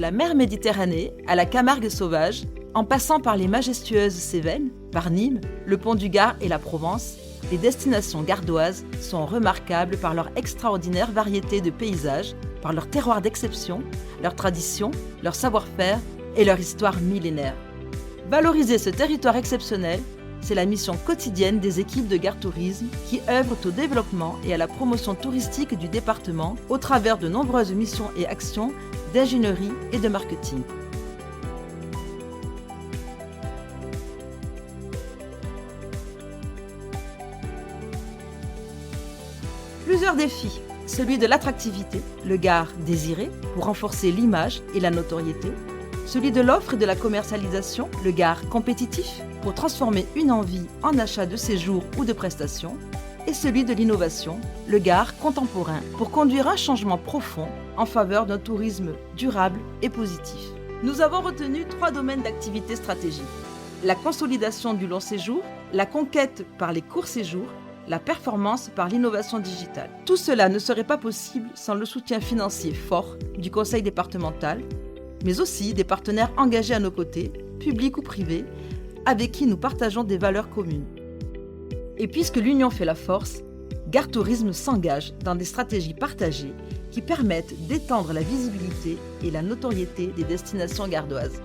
la mer Méditerranée à la Camargue sauvage, en passant par les majestueuses Cévennes, par Nîmes, le pont du Gard et la Provence, les destinations gardoises sont remarquables par leur extraordinaire variété de paysages, par leur terroir d'exception, leurs traditions, leur savoir-faire et leur histoire millénaire. Valoriser ce territoire exceptionnel, c'est la mission quotidienne des équipes de Gard Tourisme qui œuvrent au développement et à la promotion touristique du département au travers de nombreuses missions et actions d'ingénierie et de marketing. Plusieurs défis. Celui de l'attractivité, le Gard désiré pour renforcer l'image et la notoriété. Celui de l'offre et de la commercialisation, le Gard compétitif pour transformer une envie en achat de séjour ou de prestations. Et celui de l'innovation, le Gard contemporain pour conduire un changement profond en faveur d'un tourisme durable et positif. Nous avons retenu 3 domaines d'activité stratégique. La consolidation du long séjour, la conquête par les courts séjours, la performance par l'innovation digitale. Tout cela ne serait pas possible sans le soutien financier fort du conseil départemental, mais aussi des partenaires engagés à nos côtés, publics ou privés, avec qui nous partageons des valeurs communes. Et puisque l'union fait la force, Gard Tourisme s'engage dans des stratégies partagées qui permettent d'étendre la visibilité et la notoriété des destinations gardoises.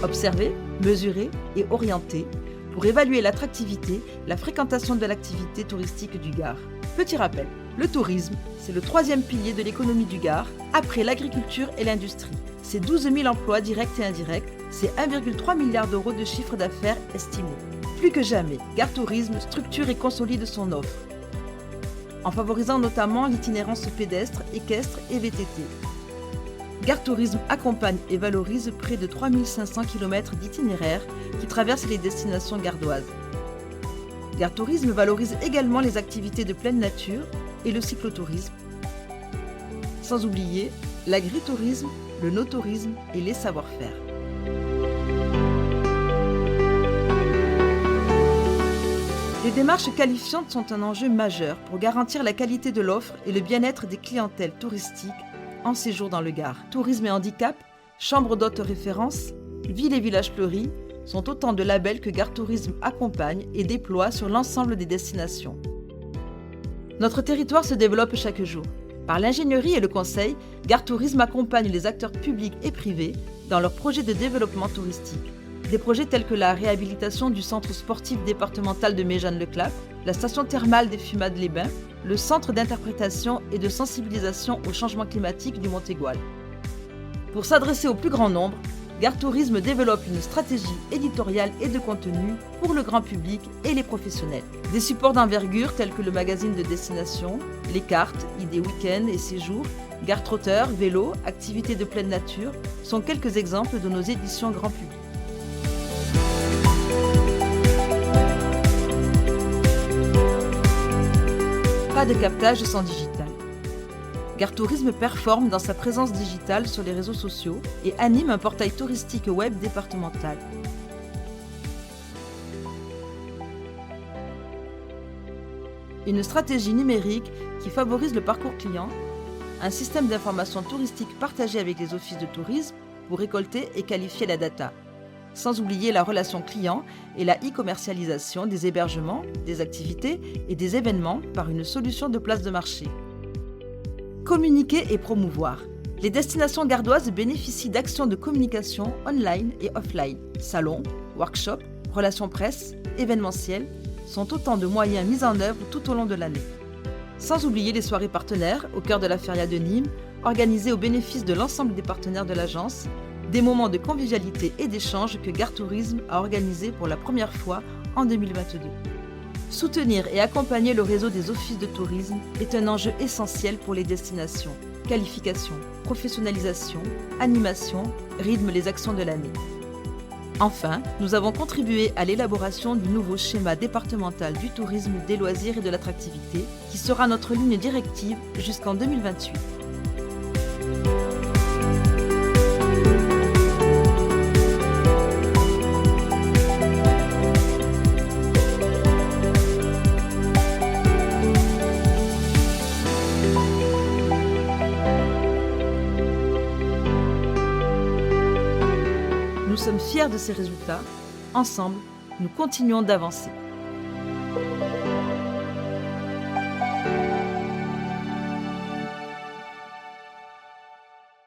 Observer, mesurer et orienter pour évaluer l'attractivité, la fréquentation de l'activité touristique du Gard. Petit rappel, le tourisme, c'est le 3e pilier de l'économie du Gard, après l'agriculture et l'industrie. C'est 12 000 emplois directs et indirects, c'est 1,3 milliard d'euros de chiffre d'affaires estimé. Plus que jamais, Gard Tourisme structure et consolide son offre, en favorisant notamment l'itinérance pédestre, équestre et VTT. Gard Tourisme accompagne et valorise près de 3500 km d'itinéraires qui traversent les destinations gardoises. Gard Tourisme valorise également les activités de pleine nature et le cyclotourisme. Sans oublier l'agritourisme, le no-tourisme et les savoir-faire. Les démarches qualifiantes sont un enjeu majeur pour garantir la qualité de l'offre et le bien-être des clientèles touristiques en séjour dans le Gard. Tourisme et handicap, chambre d'hôtes référence, ville et village fleuris sont autant de labels que Gard Tourisme accompagne et déploie sur l'ensemble des destinations. Notre territoire se développe chaque jour. Par l'ingénierie et le conseil, Gard Tourisme accompagne les acteurs publics et privés dans leurs projets de développement touristique. Des projets tels que la réhabilitation du centre sportif départemental de Méjeanne-le-Clap, la station thermale des Fumades-les-Bains, le centre d'interprétation et de sensibilisation au changement climatique du Montégoal. Pour s'adresser au plus grand nombre, Gard Tourisme développe une stratégie éditoriale et de contenu pour le grand public et les professionnels. Des supports d'envergure tels que le magazine de destination, les cartes, idées week-end et séjours, Gard Trotteur, vélo, activités de pleine nature sont quelques exemples de nos éditions grand public. Pas de captage sans digital. Gard Tourisme performe dans sa présence digitale sur les réseaux sociaux et anime un portail touristique web départemental. Une stratégie numérique qui favorise le parcours client, un système d'information touristique partagé avec les offices de tourisme pour récolter et qualifier la data. Sans oublier la relation client et la e-commercialisation des hébergements, des activités et des événements par une solution de place de marché. Communiquer et promouvoir. Les destinations gardoises bénéficient d'actions de communication online et offline. Salons, workshops, relations presse, événementiels sont autant de moyens mis en œuvre tout au long de l'année. Sans oublier les soirées partenaires au cœur de la Feria de Nîmes, organisées au bénéfice de l'ensemble des partenaires de l'agence, des moments de convivialité et d'échange que Gard Tourisme a organisés pour la première fois en 2022. Soutenir et accompagner le réseau des offices de tourisme est un enjeu essentiel pour les destinations. Qualification, professionnalisation, animation rythment les actions de l'année. Enfin, nous avons contribué à l'élaboration du nouveau schéma départemental du tourisme, des loisirs et de l'attractivité, qui sera notre ligne directive jusqu'en 2028. Nous sommes fiers de ces résultats. Ensemble, nous continuons d'avancer.